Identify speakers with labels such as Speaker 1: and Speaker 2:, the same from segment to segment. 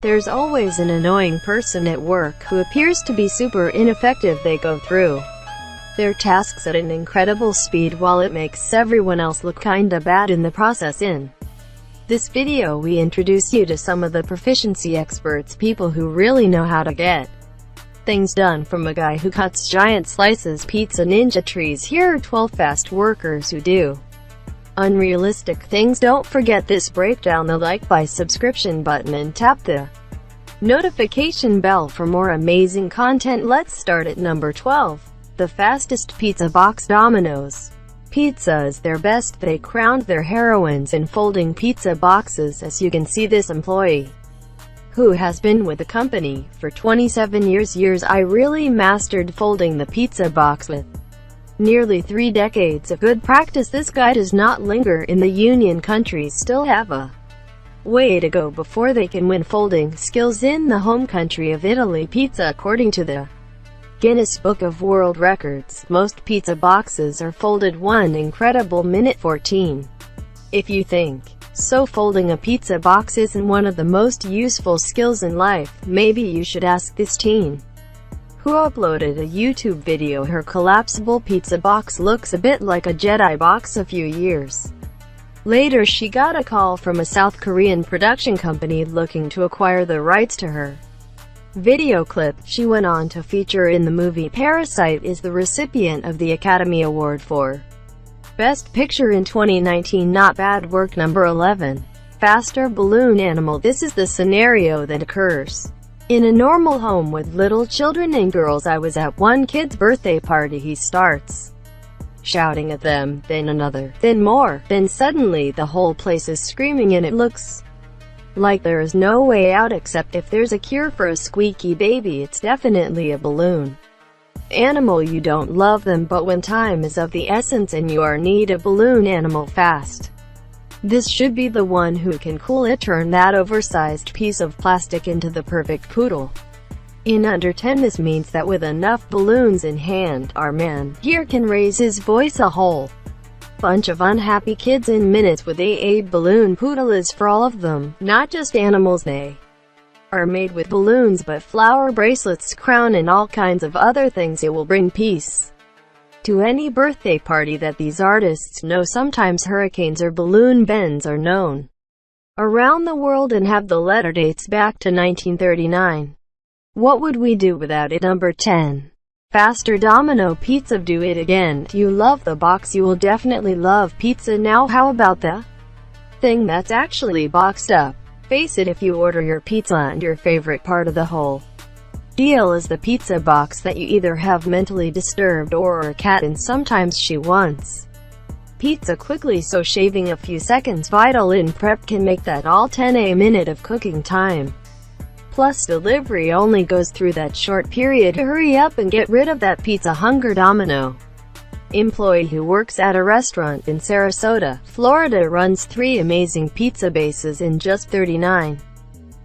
Speaker 1: There's always an annoying person at work who appears to be super ineffective. They go through their tasks at an incredible speed while it makes everyone else look kinda bad in the process. In this video we introduce you to some of the proficiency experts, people who really know how to get things done, from a guy who cuts giant slices pizza ninja trees. Here are 12 fast workers who do unrealistic things. Don't forget this. Break down the like, buy, subscription button and tap the notification bell for more amazing content. Let's start at number 12. The fastest pizza box. Domino's Pizza is their best. They crowned their heroines in folding pizza boxes. As you can see, this employee, who has been with the company for 27 years, I really mastered folding the pizza box with nearly 3 decades of good practice. This guy does not linger in the Union countries, still have a way to go before they can win folding skills in the home country of Italy. Pizza. According to the Guinness Book of World Records, most pizza boxes are folded 1 incredible minute 14. If you think so folding a pizza box isn't one of the most useful skills in life, maybe you should ask this teen who uploaded a YouTube video. Her collapsible pizza box looks a bit like a Jedi box. A few years later, she got a call from a South Korean production company looking to acquire the rights to her video clip. She went on to feature in the movie Parasite, is the recipient of the Academy Award for Best Picture in 2019. Not bad work. Number 11. Faster balloon animal. This is the scenario that occurs in a normal home with little children and girls. I was at one kid's birthday party. He starts shouting at them, then another, then more, then suddenly the whole place is screaming, and it looks like there is no way out except if there's a cure for a squeaky baby. It's definitely a balloon animal. You don't love them, but when time is of the essence and you are need a balloon animal fast, this should be the one who can cool it. Turn that oversized piece of plastic into the perfect poodle in under 10. This means that with enough balloons in hand, our man here can raise his voice a whole bunch of unhappy kids in minutes with a balloon poodle is for all of them, not just animals. They are made with balloons, but flower bracelets, crown, and all kinds of other things. It will bring peace to any birthday party that these artists know. Sometimes hurricanes or balloon bends are known around the world and have the letter dates back to 1939. What would we do without it? Number 10. Faster Domino Pizza. Do it again. Do you love the box? You will definitely love pizza. Now how about the thing that's actually boxed up? Face it, if you order your pizza and your favorite part of the whole deal is the pizza box, that you either have mentally disturbed or a cat, and sometimes she wants pizza quickly, so shaving a few seconds vital in prep can make that all 10 a minute of cooking time. Plus delivery only goes through that short period. Hurry up and get rid of that pizza hunger. Domino employee who works at a restaurant in Sarasota, Florida, runs 3 amazing pizza bases in just 39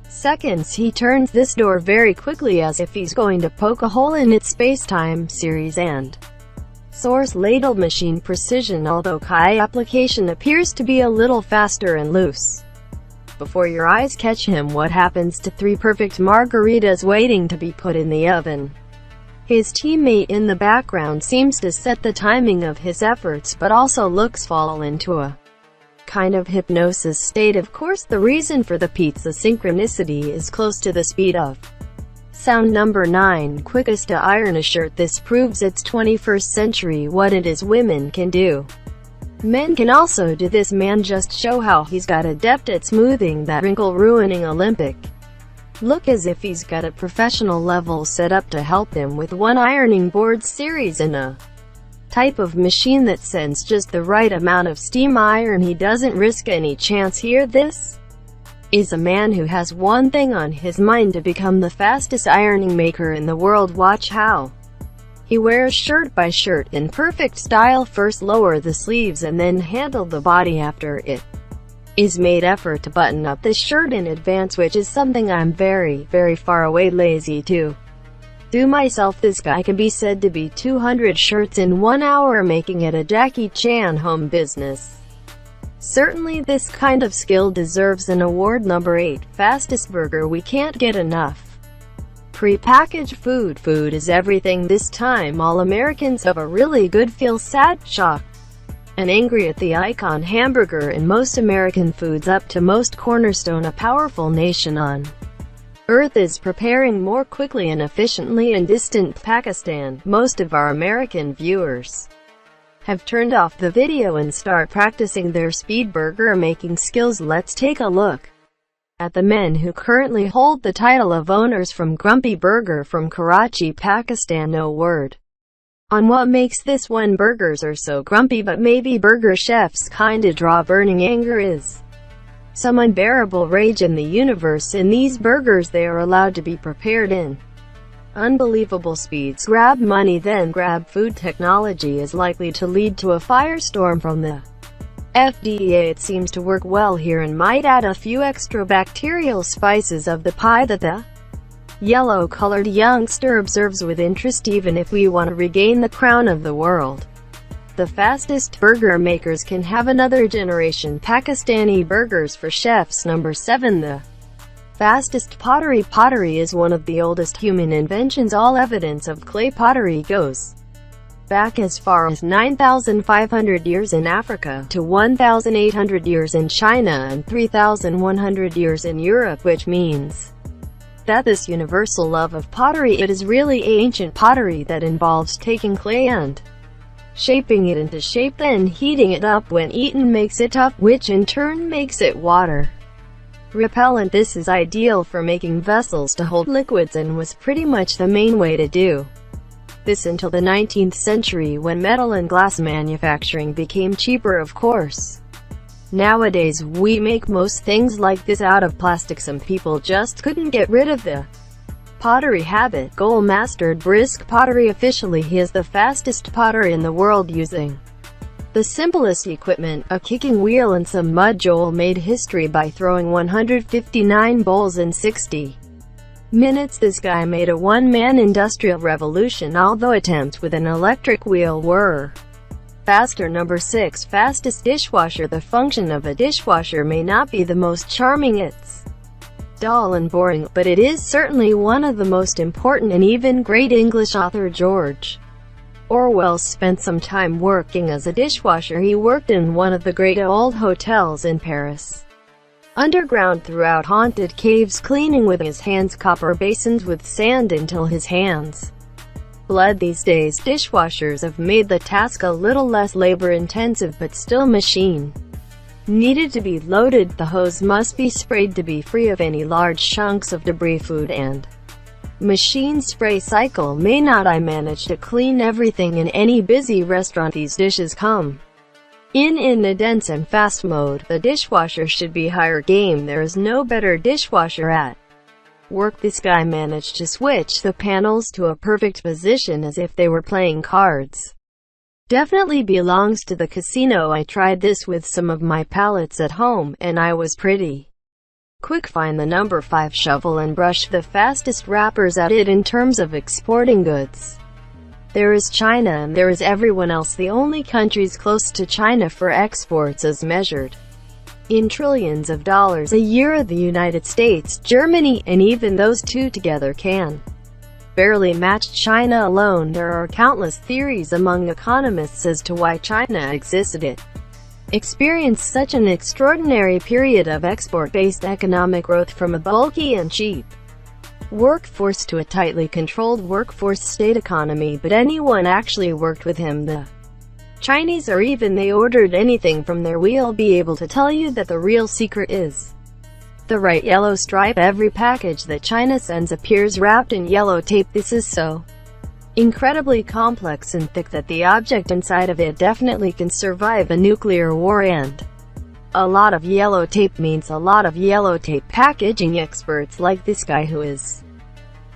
Speaker 1: seconds. He turns this door very quickly as if he's going to poke a hole in its space-time series and source. Ladle machine precision. Although Kai application appears to be a little faster and loose, before your eyes catch him, what happens to 3 perfect margaritas waiting to be put in the oven? His teammate in the background seems to set the timing of his efforts, but also looks fall into a kind of hypnosis state. Of course, the reason for the pizza synchronicity is close to the speed of sound. Number 9. Quickest to iron a shirt. This proves it's 21st century what it is women can do. Men can also do this. Man just show how he's got adept at smoothing that wrinkle-ruining Olympic look, as if he's got a professional level set up to help him with one ironing board series and a type of machine that sends just the right amount of steam iron. He doesn't risk any chance here. This is a man who has one thing on his mind: to become the fastest ironing maker in the world. Watch how he wears shirt by shirt in perfect style. First lower the sleeves and then handle the body after it is made. Effort to button up this shirt in advance, which is something I'm very far away lazy to do myself. This guy can be said to be 200 shirts in 1 hour, making it a Jackie Chan home business. Certainly this kind of skill deserves an award. Number 8. Fastest burger. We can't get enough pre-packaged food. Food is everything this time. All Americans have a really good feel sad, shocked, and angry at the icon hamburger in most American foods up to most cornerstone a powerful nation on Earth is preparing more quickly and efficiently. In distant Pakistan, most of our American viewers have turned off the video and start practicing their speed burger making skills. Let's take a look at the men who currently hold the title of owners. From Grumpy Burger from Karachi, Pakistan. No word on what makes this one burgers are so grumpy, but maybe burger chefs kinda draw burning anger is some unbearable rage in the universe. In these burgers they are allowed to be prepared in unbelievable speeds. Grab money then grab food. Technology is likely to lead to a firestorm from the FDA. It seems to work well here and might add a few extra bacterial spices of the pie that the yellow-colored youngster observes with interest. Even if we want to regain the crown of the world, the fastest burger makers can have another generation. Pakistani burgers for chefs. Number 7. The fastest pottery. Pottery is one of the oldest human inventions. All evidence of clay pottery goes back as far as 9,500 years in Africa, to 1,800 years in China, and 3,100 years in Europe, which means that this universal love of pottery, it is really ancient pottery that involves taking clay and shaping it into shape, then heating it up. When eaten makes it tough, which in turn makes it water repellent. This is ideal for making vessels to hold liquids and was pretty much the main way to do this until the 19th century, when metal and glass manufacturing became cheaper. Of course, nowadays we make most things like this out of plastic. Some people just couldn't get rid of the pottery habit. Goal mastered brisk pottery. Officially he is the fastest potter in the world using the simplest equipment, a kicking wheel and some mud. Joel made history by throwing 159 bowls in 60 minutes. This guy made a one-man industrial revolution, although attempts with an electric wheel were faster. Number 6. Fastest dishwasher. The function of a dishwasher may not be the most charming, it's dull and boring, but it is certainly one of the most important, and even great English author George Orwell spent some time working as a dishwasher. He worked in one of the great old hotels in Paris, underground, throughout haunted caves, cleaning with his hands copper basins with sand until his hands bled. These days dishwashers have made the task a little less labor-intensive, but still machine needed to be loaded. The hose must be sprayed to be free of any large chunks of debris. Food and machine spray cycle may not. I manage to clean everything in any busy restaurant. These dishes come in a dense and fast mode. The dishwasher should be higher game. There is no better dishwasher at work. This guy managed to switch the panels to a perfect position as if they were playing cards. Definitely belongs to the casino. I tried this with some of my palettes at home, and I was pretty quick. Find the number 5 shovel and brush. The fastest rappers at it in terms of exporting goods. There is China and there is everyone else. The only countries close to China for exports as measured in trillions of dollars a year are the United States, Germany, and even those two together can barely match China alone. There are countless theories among economists as to why China existed. It experienced such an extraordinary period of export-based economic growth, from a bulky and cheap workforce to a tightly controlled workforce state economy. But anyone actually worked with him, the Chinese, or even they ordered anything from there, we'll be able to tell you that the real secret is the right yellow stripe. Every package that China sends appears wrapped in yellow tape. This is so incredibly complex and thick that the object inside of it definitely can survive a nuclear war, and a lot of yellow tape means a lot of yellow tape. Packaging experts like this guy, who is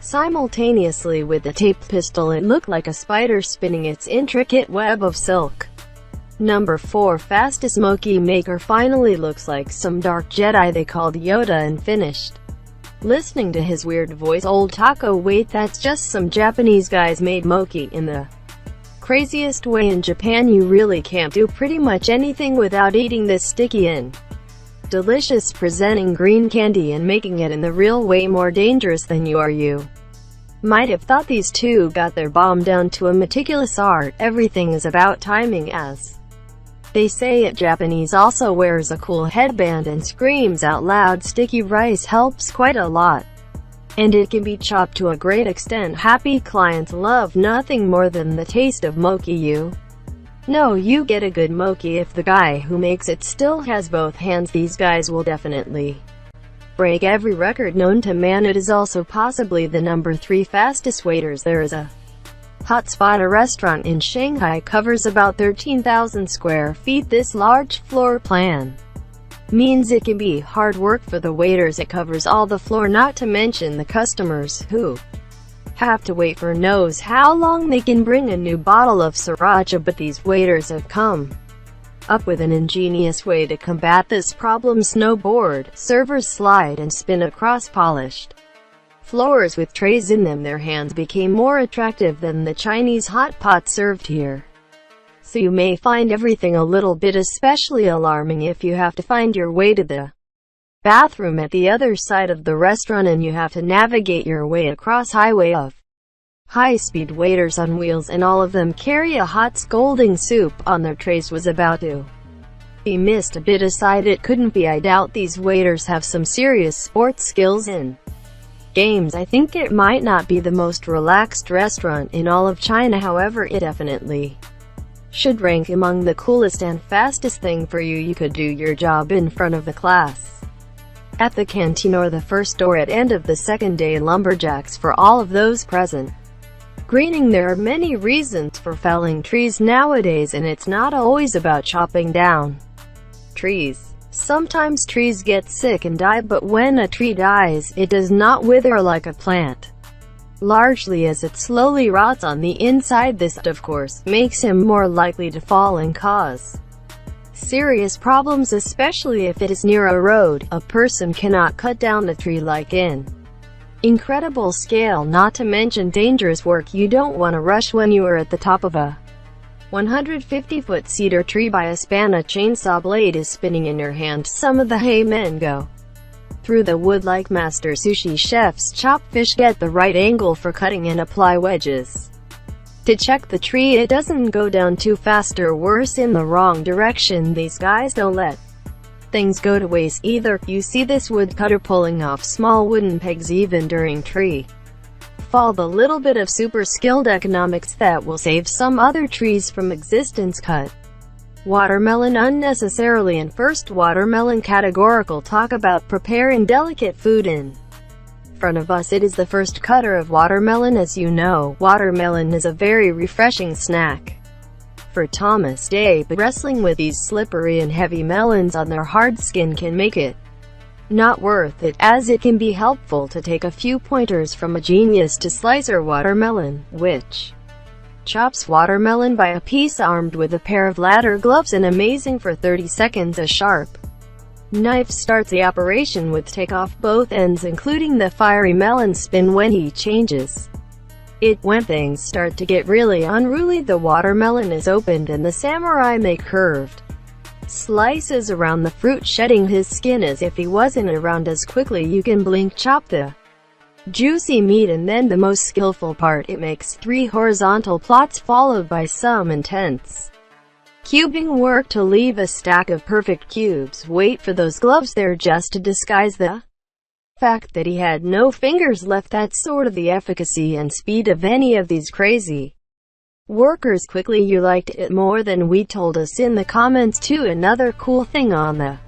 Speaker 1: simultaneously with the tape pistol, it looked like a spider spinning its intricate web of silk. Number 4. Fastest smoky maker. Finally looks like some dark Jedi they called Yoda and finished listening to his weird voice. Old taco. Wait, that's just some Japanese guys made mochi in the craziest way in Japan. You really can't do pretty much anything without eating this sticky and delicious presenting green candy and making it in the real way more dangerous than you might have thought. These two got their bomb down to a meticulous art. Everything is about timing, as they say it. Japanese also wears a cool headband and screams out loud. Sticky rice helps quite a lot, and it can be chopped to a great extent. Happy clients love nothing more than the taste of mochi. You know you get a good mochi if the guy who makes it still has both hands. These guys will definitely break every record known to man. It is also possibly the number 3 fastest waiters. There is a Hotspot, a restaurant in Shanghai, covers about 13,000 square feet. This large floor plan means it can be hard work for the waiters. It covers all the floor, not to mention the customers, who have to wait for knows how long. They can bring a new bottle of sriracha, but these waiters have come up with an ingenious way to combat this problem. Snowboard servers slide and spin across polished floors with trays in them. Their hands became more attractive than the Chinese hot pot served here. So you may find everything a little bit especially alarming if you have to find your way to the bathroom at the other side of the restaurant and you have to navigate your way across highway of high-speed waiters on wheels, and all of them carry a hot scalding soup on their trays. Was about to be missed. A bit aside, it couldn't be. I doubt these waiters have some serious sports skills in games. I think it might not be the most relaxed restaurant in all of China. However, it definitely should rank among the coolest and fastest thing for you. You could do your job in front of the class at the canteen or the first or at end of the second day. Lumberjacks for all of those present. Greening. There are many reasons for felling trees nowadays, and it's not always about chopping down trees. Sometimes trees get sick and die, but when a tree dies, it does not wither like a plant, largely as it slowly rots on the inside. This, of course, makes him more likely to fall and cause serious problems, especially if it is near a road. A person cannot cut down a tree like in incredible scale, not to mention dangerous work. You don't want to rush when you are at the top of a 150-foot cedar tree by a span. A chainsaw blade is spinning in your hand. Some of the hay men go through the wood like master sushi chefs. Chop fish. Get the right angle for cutting and apply wedges to check the tree it doesn't go down too fast or worse, in the wrong direction. These guys don't let things go to waste either. You see this woodcutter pulling off small wooden pegs even during tree fall. The little bit of super skilled economics that will save some other trees from existence. Cut watermelon unnecessarily. In first watermelon categorical talk about preparing delicate food in front of us. It is the first cutter of watermelon. As you know, watermelon is a very refreshing snack for Thomas Day, but wrestling with these slippery and heavy melons on their hard skin can make it not worth it, as it can be helpful to take a few pointers from a genius to slicer watermelon, which chops watermelon by a piece armed with a pair of ladder gloves and amazing for 30 seconds. A sharp knife starts the operation with take off both ends, including the fiery melon spin when he changes it. When things start to get really unruly, the watermelon is opened and the samurai make curved slices around the fruit, shedding his skin as if he wasn't around as quickly. You can blink. Chop the juicy meat, and then the most skillful part, it makes 3 horizontal plots followed by some intense cubing work to leave a stack of perfect cubes. Wait for those gloves, they're just to disguise the fact that he had no fingers left. That's sort of the efficacy and speed of any of these crazy workers. Quickly, you liked it more than we told us in the comments too. Another cool thing on the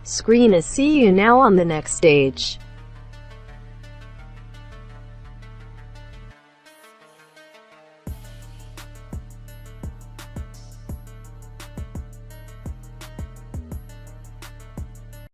Speaker 1: screen is see you now on the next stage.